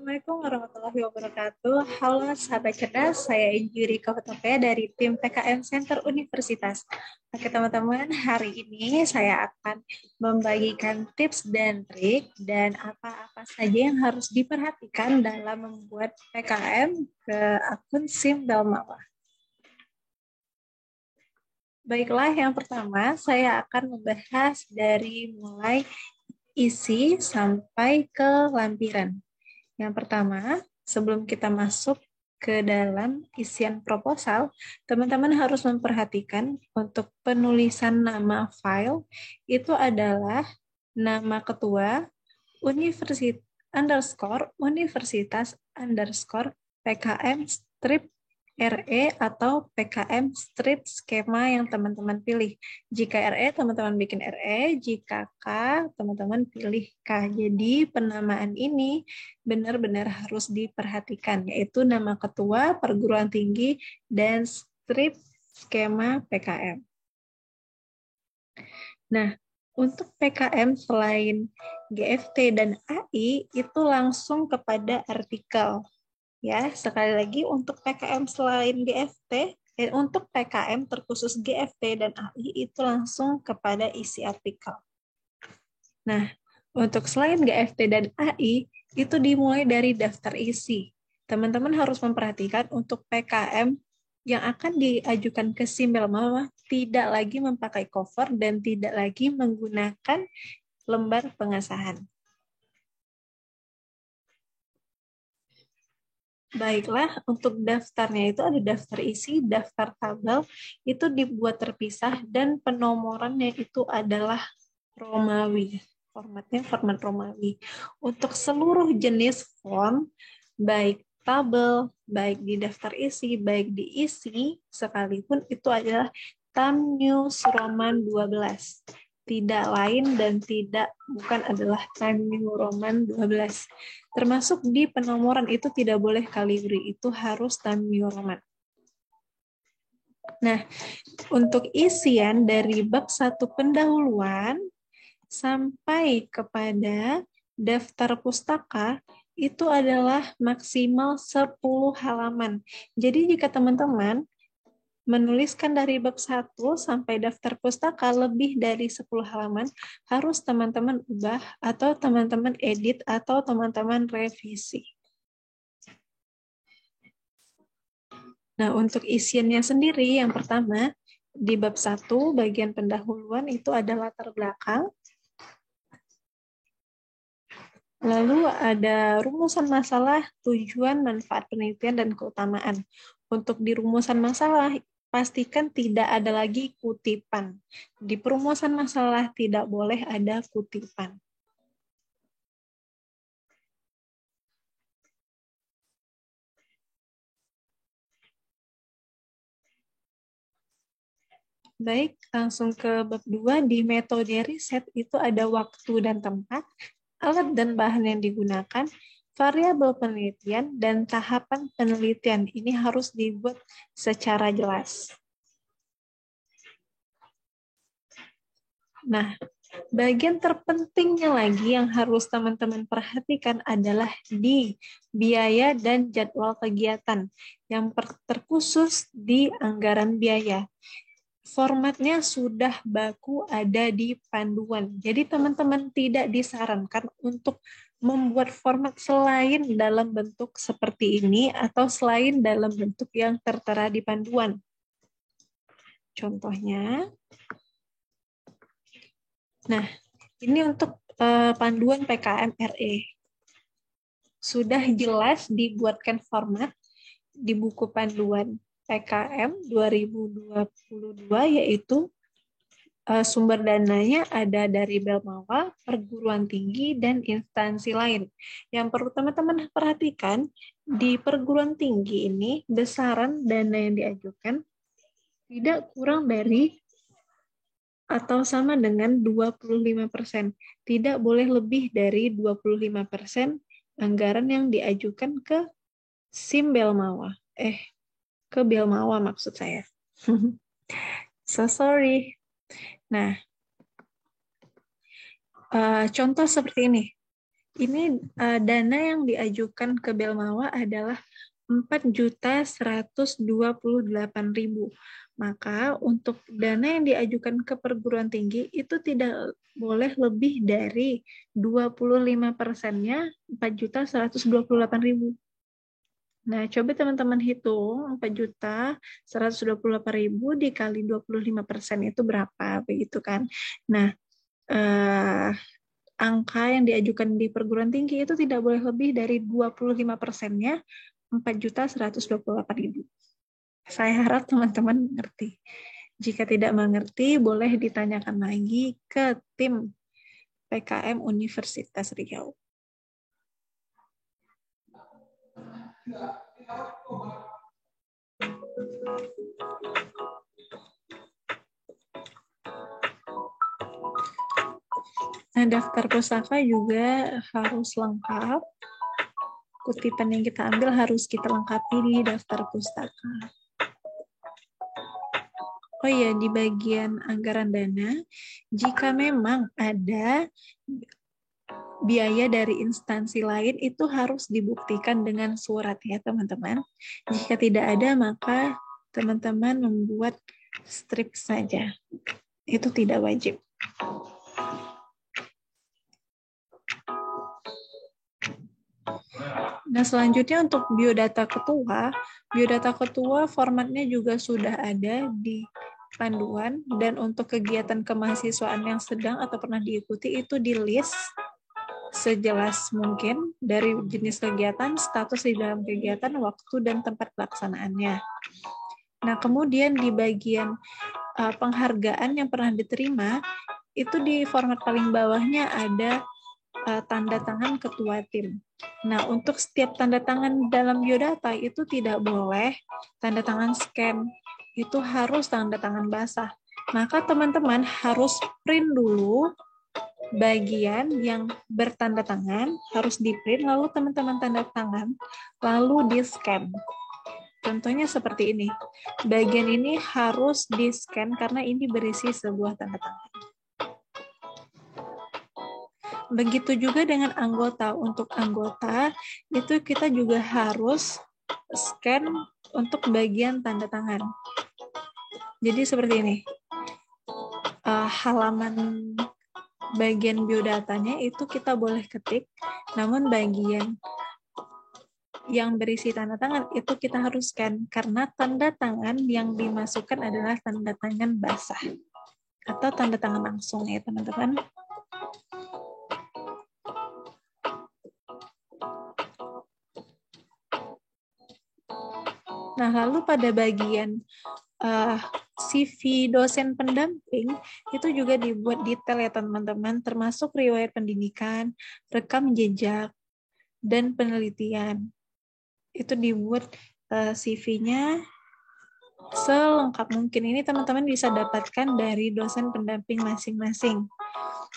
Assalamualaikum warahmatullahi wabarakatuh. Halo sahabat cerdas, saya Injuri Kahutopea dari tim PKM Center Universitas. Oke teman-teman, hari ini saya akan membagikan tips dan trik dan apa-apa saja yang harus diperhatikan dalam membuat PKM ke akun SIM Belmawa. Baiklah, yang pertama saya akan membahas dari mulai isi sampai ke lampiran. Yang pertama, sebelum kita masuk ke dalam isian proposal, teman-teman harus memperhatikan untuk penulisan nama file itu adalah nama ketua, universitas underscore PKM strip RE atau PKM strip skema yang teman-teman pilih. Jika RE, teman-teman bikin RE. Jika K, teman-teman pilih K. Jadi penamaan ini benar-benar harus diperhatikan, yaitu nama ketua, perguruan tinggi, dan strip skema PKM. Nah, untuk PKM selain GFT dan AI, itu langsung kepada artikel. Ya, sekali lagi untuk PKM selain GFT, untuk PKM terkhusus GFT dan AI itu langsung kepada isi artikel. Nah, untuk selain GFT dan AI itu dimulai dari daftar isi. Teman-teman harus memperhatikan untuk PKM yang akan diajukan ke SIM Belmawa tidak lagi memakai cover dan tidak lagi menggunakan lembar pengesahan. Baiklah, untuk daftarnya itu ada daftar isi, daftar tabel, itu dibuat terpisah dan penomorannya itu adalah Romawi. Formatnya format Romawi. Untuk seluruh jenis form, baik tabel, baik di daftar isi, baik di isi, sekalipun itu adalah Time News Roman 12. Tidak lain dan bukan adalah Time New Roman 12. Termasuk di penomoran itu tidak boleh Calibri, itu harus Time New Roman. Nah, untuk isian dari bab 1 pendahuluan sampai kepada daftar pustaka itu adalah maksimal 10 halaman. Jadi jika teman-teman menuliskan dari bab 1 sampai daftar pustaka lebih dari 10 halaman, harus teman-teman ubah atau teman-teman edit atau teman-teman revisi. Nah, untuk isiannya sendiri, yang pertama, di bab 1, bagian pendahuluan itu ada latar belakang. Lalu ada rumusan masalah, tujuan, manfaat penelitian, dan keutamaan. Untuk di rumusan masalah, pastikan tidak ada lagi kutipan. Di perumusan masalah tidak boleh ada kutipan. Baik, langsung ke bab 2. Di metode riset itu ada waktu dan tempat, alat dan bahan yang digunakan, variabel penelitian, dan tahapan penelitian. Ini harus dibuat secara jelas. Nah, bagian terpentingnya lagi yang harus teman-teman perhatikan adalah di biaya dan jadwal kegiatan yang terkhusus di anggaran biaya. Formatnya sudah baku ada di panduan. Jadi teman-teman tidak disarankan untuk membuat format selain dalam bentuk seperti ini atau selain dalam bentuk yang tertera di panduan. Contohnya, nah, ini untuk panduan PKM RE. Sudah jelas dibuatkan format di buku panduan PKM 2022, yaitu sumber dananya ada dari Belmawa, perguruan tinggi, dan instansi lain. Yang perlu teman-teman perhatikan, di perguruan tinggi ini besaran dana yang diajukan tidak kurang dari atau sama dengan 25%. Tidak boleh lebih dari 25% anggaran yang diajukan ke SIM Belmawa. Ke Belmawa maksud saya. So sorry. Nah, contoh seperti ini. Ini dana yang diajukan ke Belmawa adalah 4.128.000. Maka untuk dana yang diajukan ke perguruan tinggi itu tidak boleh lebih dari 25%-nya 4.128.000. Nah, coba teman-teman hitung 4.128.000 dikali 25% itu berapa, begitu kan? Nah, angka yang diajukan di perguruan tinggi itu tidak boleh lebih dari 25%-nya 4.128.000. Saya harap teman-teman mengerti. Jika tidak mengerti, boleh ditanyakan lagi ke tim PKM Universitas Riau. Nah, daftar pustaka juga harus lengkap. Kutipan yang kita ambil harus kita lengkapi di daftar pustaka. Oh iya, di bagian anggaran dana, jika memang ada biaya dari instansi lain itu harus dibuktikan dengan surat ya teman-teman. Jika tidak ada, maka teman-teman membuat strip saja. Itu tidak wajib. Nah, selanjutnya untuk biodata ketua formatnya juga sudah ada di panduan, dan untuk kegiatan kemahasiswaan yang sedang atau pernah diikuti itu di list sejelas mungkin dari jenis kegiatan, status di dalam kegiatan, waktu, dan tempat pelaksanaannya. Nah, kemudian di bagian penghargaan yang pernah diterima, itu di format paling bawahnya ada tanda tangan ketua tim. Nah, untuk setiap tanda tangan dalam biodata itu tidak boleh tanda tangan scan, itu harus tanda tangan basah. Maka teman-teman harus print dulu bagian yang bertanda tangan, harus di-print, lalu teman-teman tanda tangan, lalu di-scan. Contohnya seperti ini. Bagian ini harus di-scan karena ini berisi sebuah tanda tangan. Begitu juga dengan anggota. Untuk anggota, itu kita juga harus scan untuk bagian tanda tangan. Jadi seperti ini. Halaman bagian biodatanya itu kita boleh ketik, namun bagian yang berisi tanda tangan itu kita harus scan, karena tanda tangan yang dimasukkan adalah tanda tangan basah atau tanda tangan langsung ya teman-teman. Nah, lalu pada bagian CV dosen pendamping itu juga dibuat detail ya teman-teman, termasuk riwayat pendidikan, rekam jejak, dan penelitian. Itu dibuat CV-nya selengkap mungkin. Ini teman-teman bisa dapatkan dari dosen pendamping masing-masing.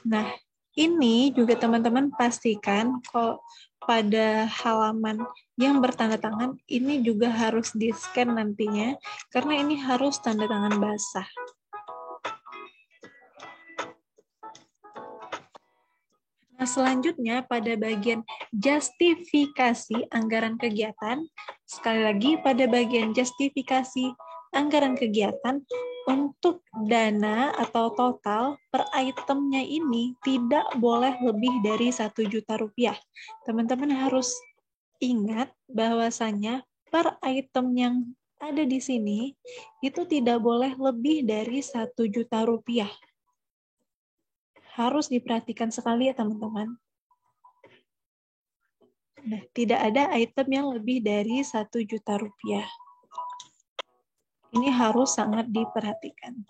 Nah, ini juga teman-teman pastikan kalau pada halaman yang bertanda tangan ini juga harus di-scan nantinya, karena ini harus tanda tangan basah. Nah, selanjutnya pada bagian justifikasi anggaran kegiatan, sekali lagi pada bagian justifikasi anggaran kegiatan, untuk dana atau total per itemnya ini tidak boleh lebih dari 1 juta rupiah. Teman-teman harus ingat bahwasanya per item yang ada di sini itu tidak boleh lebih dari 1 juta rupiah. Harus diperhatikan sekali ya teman-teman. Nah, tidak ada item yang lebih dari 1 juta rupiah. Ini harus sangat diperhatikan.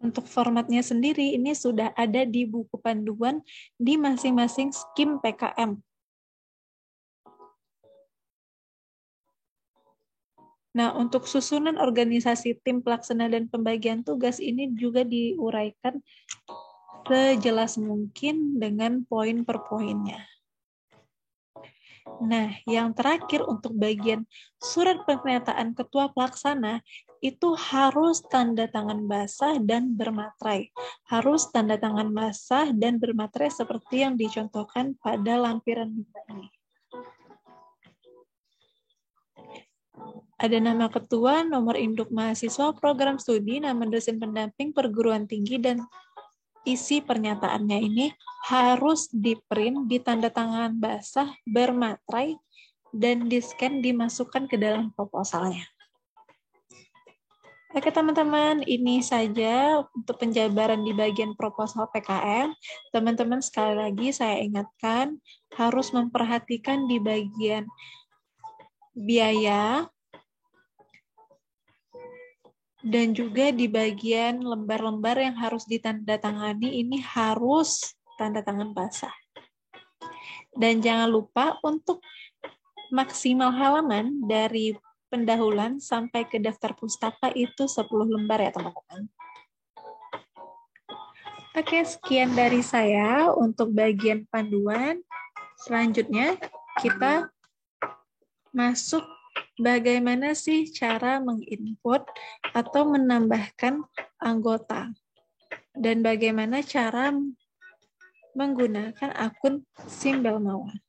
Untuk formatnya sendiri, ini sudah ada di buku panduan di masing-masing skim PKM. Nah, untuk susunan organisasi tim pelaksana dan pembagian tugas ini juga diuraikan sejelas mungkin dengan poin per poinnya. Nah, yang terakhir untuk bagian surat pernyataan ketua pelaksana itu harus tanda tangan basah dan bermaterai. Harus tanda tangan basah dan bermaterai seperti yang dicontohkan pada lampiran 5 ini. Ada nama ketua, nomor induk mahasiswa, program studi, nama dosen pendamping perguruan tinggi, dan isi pernyataannya ini harus di-print, ditanda tangan basah, bermaterai, dan di-scan dimasukkan ke dalam proposalnya. Oke teman-teman, ini saja untuk penjabaran di bagian proposal PKM. Teman-teman sekali lagi saya ingatkan harus memperhatikan di bagian biaya, dan juga di bagian lembar-lembar yang harus ditandatangani ini harus tanda tangan basah. Dan jangan lupa untuk maksimal halaman dari pendahuluan sampai ke daftar pustaka itu 10 lembar ya teman-teman. Oke, sekian dari saya untuk bagian panduan. Selanjutnya kita masuk bagaimana sih cara menginput atau menambahkan anggota, dan bagaimana cara menggunakan akun Simbel Mawar.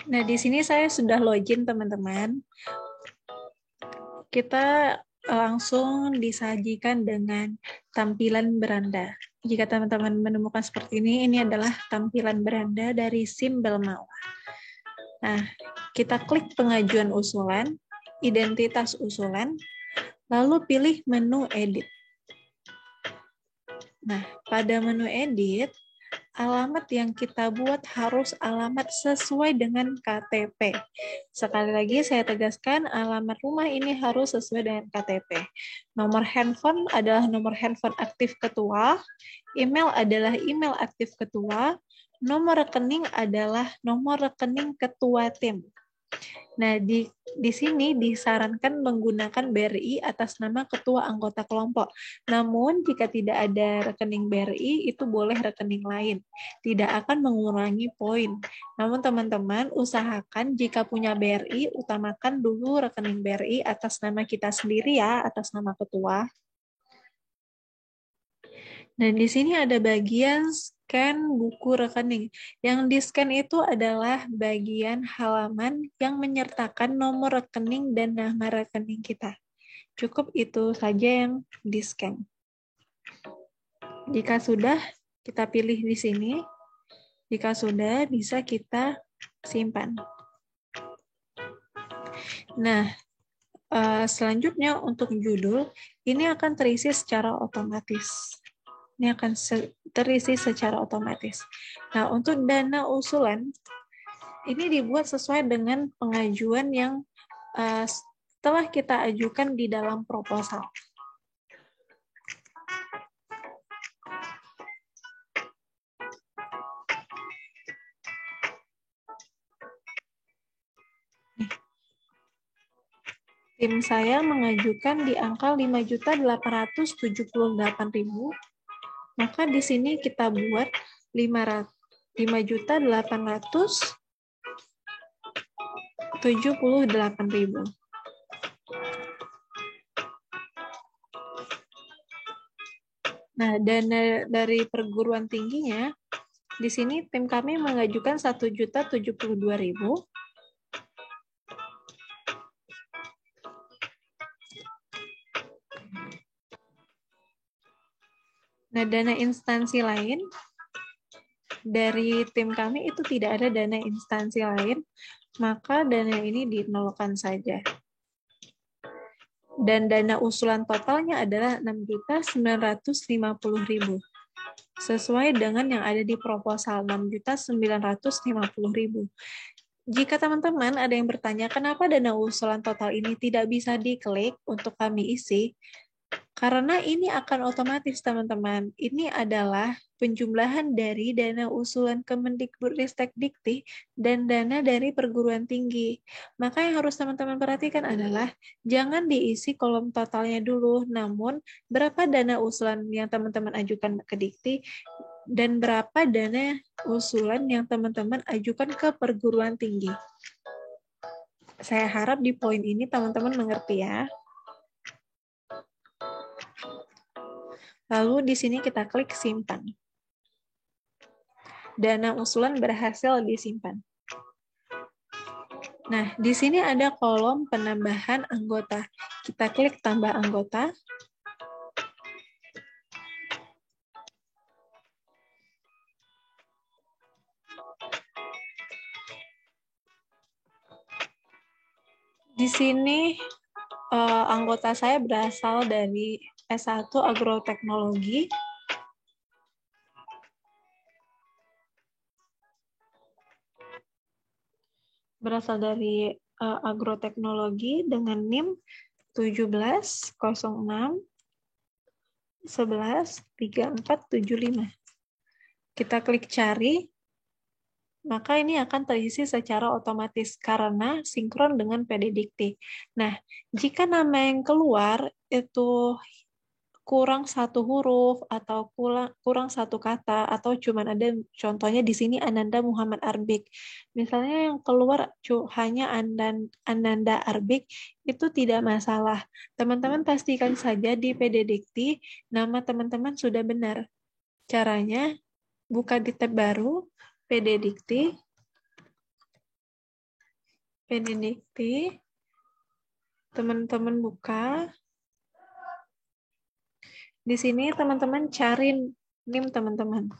Nah, di sini saya sudah login, teman-teman. Kita langsung disajikan dengan tampilan beranda. Jika teman-teman menemukan seperti ini adalah tampilan beranda dari Simbel Mawar. Nah, kita klik pengajuan usulan, identitas usulan, lalu pilih menu edit. Nah, pada menu edit, alamat yang kita buat harus alamat sesuai dengan KTP. Sekali lagi saya tegaskan, alamat rumah ini harus sesuai dengan KTP. Nomor handphone adalah nomor handphone aktif ketua, email adalah email aktif ketua, nomor rekening adalah nomor rekening ketua tim. Nah, di sini disarankan menggunakan BRI atas nama ketua anggota kelompok. Namun, jika tidak ada rekening BRI, itu boleh rekening lain. Tidak akan mengurangi poin. Namun, teman-teman, usahakan jika punya BRI, utamakan dulu rekening BRI atas nama kita sendiri ya, atas nama ketua. Dan di sini ada bagian scan buku rekening. Yang di-scan itu adalah bagian halaman yang menyertakan nomor rekening dan nama rekening kita. Cukup itu saja yang di-scan. Jika sudah, kita pilih di sini. Jika sudah, bisa kita simpan. Nah, selanjutnya untuk judul, ini akan terisi secara otomatis. Ini akan terisi secara otomatis. Nah, untuk dana usulan, ini dibuat sesuai dengan pengajuan yang setelah kita ajukan di dalam proposal. Tim saya mengajukan di angka 5.878.000. Maka di sini kita buat 5.878.000. Nah, dana dari perguruan tingginya, di sini tim kami mengajukan 1.072.000. Nah, dana instansi lain dari tim kami itu tidak ada dana instansi lain, maka dana ini dinolkan saja. Dan dana usulan totalnya adalah 6.950.000. Sesuai dengan yang ada di proposal 6.950.000. Jika teman-teman ada yang bertanya, kenapa dana usulan total ini tidak bisa diklik untuk kami isi? Karena ini akan otomatis, teman-teman. Ini adalah penjumlahan dari dana usulan Kemendikbudristek-Dikti dan dana dari perguruan tinggi. Maka yang harus teman-teman perhatikan adalah jangan diisi kolom totalnya dulu, namun berapa dana usulan yang teman-teman ajukan ke Dikti dan berapa dana usulan yang teman-teman ajukan ke perguruan tinggi. Saya harap di poin ini teman-teman mengerti ya. Lalu di sini kita klik simpan. Dana usulan berhasil disimpan. Nah, di sini ada kolom penambahan anggota. Kita klik tambah anggota. Di sini anggota saya berasal dari S1 Agroteknologi. Berasal dari Agroteknologi dengan NIM 1706 11 3475. Kita klik cari, maka ini akan terisi secara otomatis karena sinkron dengan PD Dikti. Nah, jika nama yang keluar itu kurang satu huruf atau kurang satu kata atau cuman ada contohnya di sini Ananda Muhammad Arbik. Misalnya yang keluar hanya Ananda Arbik itu tidak masalah. Teman-teman pastikan saja di PD Dikti nama teman-teman sudah benar. Caranya buka di tab baru PD Dikti. Teman-teman buka. Di sini teman-teman cari NIM teman-teman.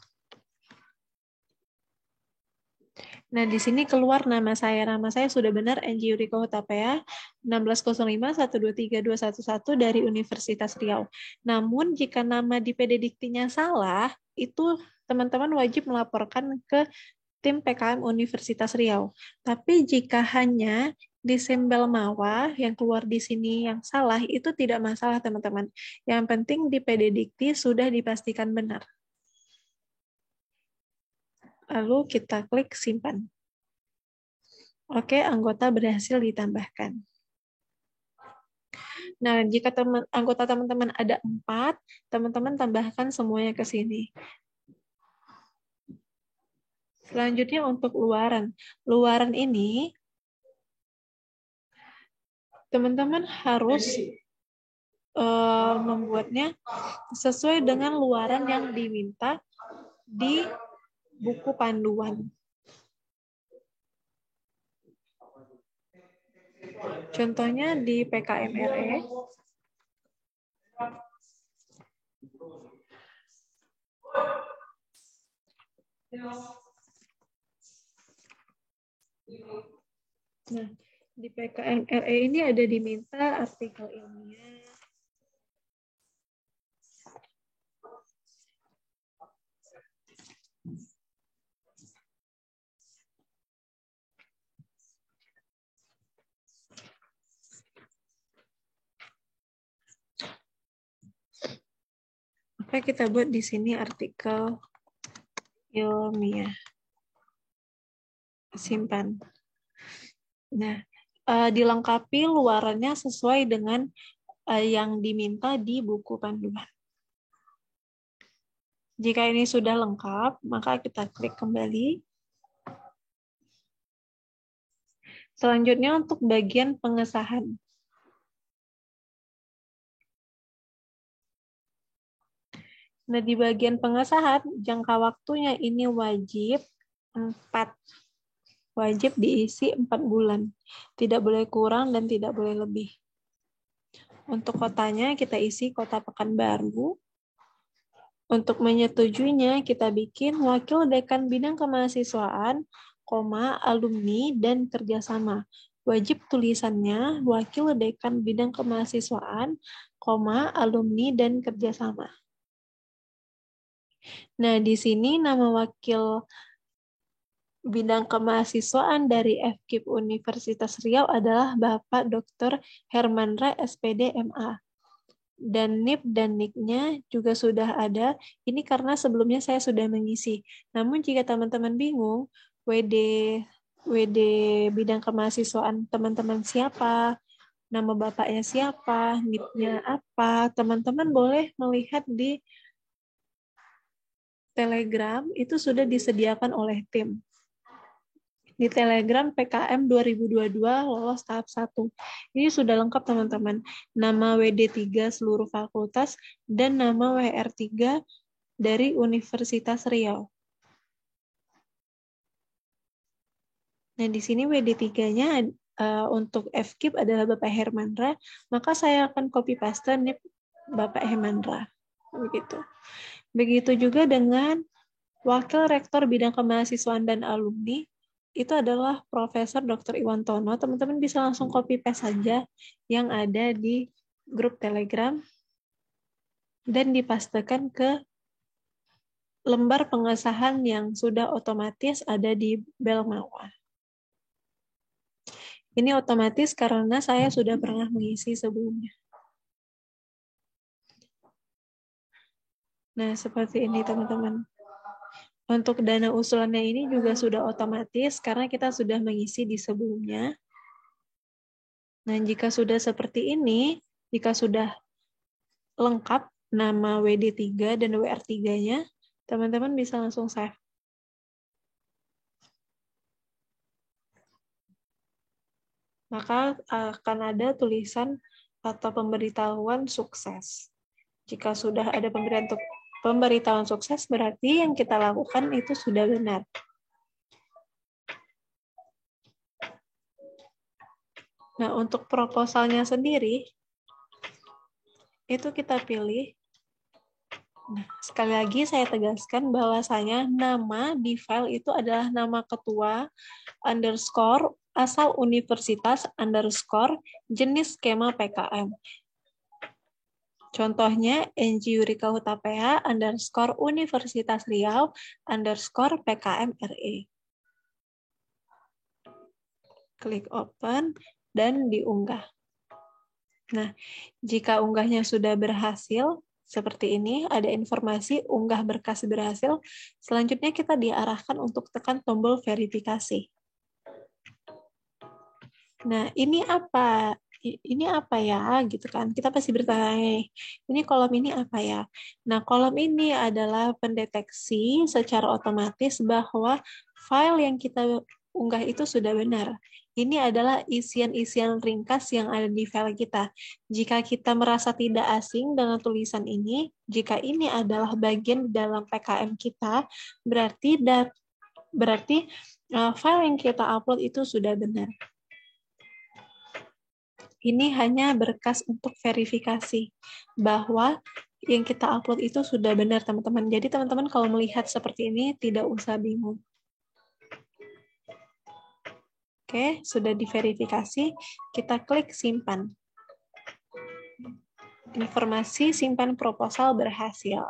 Nah, di sini keluar nama saya. Nama saya sudah benar, Enji Yuriko Hutapea, 1605123211 dari Universitas Riau. Namun, jika nama di PD Diktinya salah, itu teman-teman wajib melaporkan ke tim PKM Universitas Riau. Tapi jika hanya di Sembel Mawa yang keluar di sini yang salah, itu tidak masalah teman-teman. Yang penting di PD Dikti sudah dipastikan benar. Lalu kita klik simpan. Oke, anggota berhasil ditambahkan. Nah, jika anggota teman-teman ada 4, teman-teman tambahkan semuanya ke sini. Selanjutnya untuk luaran. Luaran ini teman-teman harus membuatnya sesuai dengan luaran yang diminta di buku panduan. Contohnya di PKM-RE. Nah, di PKM-RE ini ada diminta artikel ilmiah, maka kita buat di sini artikel ilmiah. Simpan. Nah, dilengkapi luarannya sesuai dengan yang diminta di buku panduan. Jika ini sudah lengkap, maka kita klik kembali. Selanjutnya untuk bagian pengesahan. Nah, di bagian pengesahan, jangka waktunya ini wajib 4. Wajib diisi 4 bulan. Tidak boleh kurang dan tidak boleh lebih. Untuk kotanya kita isi Kota Pekanbaru. Untuk menyetujuinya, kita bikin wakil dekan bidang kemahasiswaan, alumni, dan kerjasama. Wajib tulisannya wakil dekan bidang kemahasiswaan, alumni, dan kerjasama. Nah, di sini nama wakil bidang kemahasiswaan dari FKIP Universitas Riau adalah Bapak Dr. Hermandra, SPD, MA. Dan NIP dan NIK-nya juga sudah ada. Ini karena sebelumnya saya sudah mengisi. Namun jika teman-teman bingung, WD bidang kemahasiswaan teman-teman siapa, nama bapaknya siapa, NIP-nya apa, teman-teman boleh melihat di Telegram, itu sudah disediakan oleh tim. Di Telegram PKM 2022 lolos tahap 1. Ini sudah lengkap teman-teman. Nama WD3 seluruh fakultas dan nama WR3 dari Universitas Riau. Nah, di sini WD3-nya untuk FKIP adalah Bapak Hermandra, maka saya akan copy paste nih Bapak Hermandra. Begitu. Begitu juga dengan Wakil Rektor Bidang Kemahasiswaan dan Alumni, itu adalah Profesor Dr. Iwantono. Teman-teman bisa langsung copy paste saja yang ada di grup Telegram dan dipastekan ke lembar pengesahan yang sudah otomatis ada di Belmawa. Ini otomatis karena saya sudah pernah mengisi sebelumnya. Nah, seperti ini teman-teman. Untuk dana usulannya ini juga sudah otomatis karena kita sudah mengisi di sebelumnya. Nah, jika sudah seperti ini, jika sudah lengkap nama WD3 dan WR3-nya, teman-teman bisa langsung save. Maka akan ada tulisan atau pemberitahuan sukses. Jika sudah ada pemberitahuan sukses, berarti yang kita lakukan itu sudah benar. Nah, untuk proposalnya sendiri, itu kita pilih. Nah, sekali lagi saya tegaskan bahwasanya nama di file itu adalah nama ketua _ asal universitas _ jenis skema PKM. Contohnya NG Yurika Hutapea _ Universitas Riau _ PKM RE. Klik open dan diunggah. Nah, jika unggahnya sudah berhasil, seperti ini, ada informasi unggah berkas berhasil. Selanjutnya kita diarahkan untuk tekan tombol verifikasi. Nah, ini apa? Ini apa ya? Gitu kan. Kita pasti bertanya, ini kolom ini apa ya? Nah, kolom ini adalah pendeteksi secara otomatis bahwa file yang kita unggah itu sudah benar. Ini adalah isian-isian ringkas yang ada di file kita. Jika kita merasa tidak asing dengan tulisan ini, jika ini adalah bagian di dalam PKM kita, berarti file yang kita upload itu sudah benar. Ini hanya berkas untuk verifikasi bahwa yang kita upload itu sudah benar, teman-teman. Jadi teman-teman kalau melihat seperti ini tidak usah bingung. Oke, sudah diverifikasi, kita klik simpan. Informasi simpan proposal berhasil.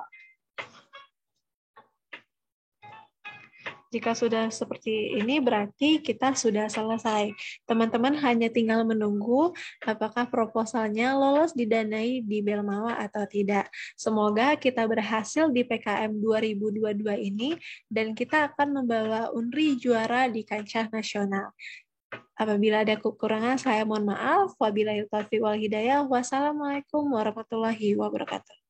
Jika sudah seperti ini, berarti kita sudah selesai. Teman-teman hanya tinggal menunggu apakah proposalnya lolos didanai di Belmawa atau tidak. Semoga kita berhasil di PKM 2022 ini, dan kita akan membawa UNRI juara di kancah nasional. Apabila ada kekurangan, saya mohon maaf. Wabillahi taufiq wal hidayah. Wassalamualaikum warahmatullahi wabarakatuh.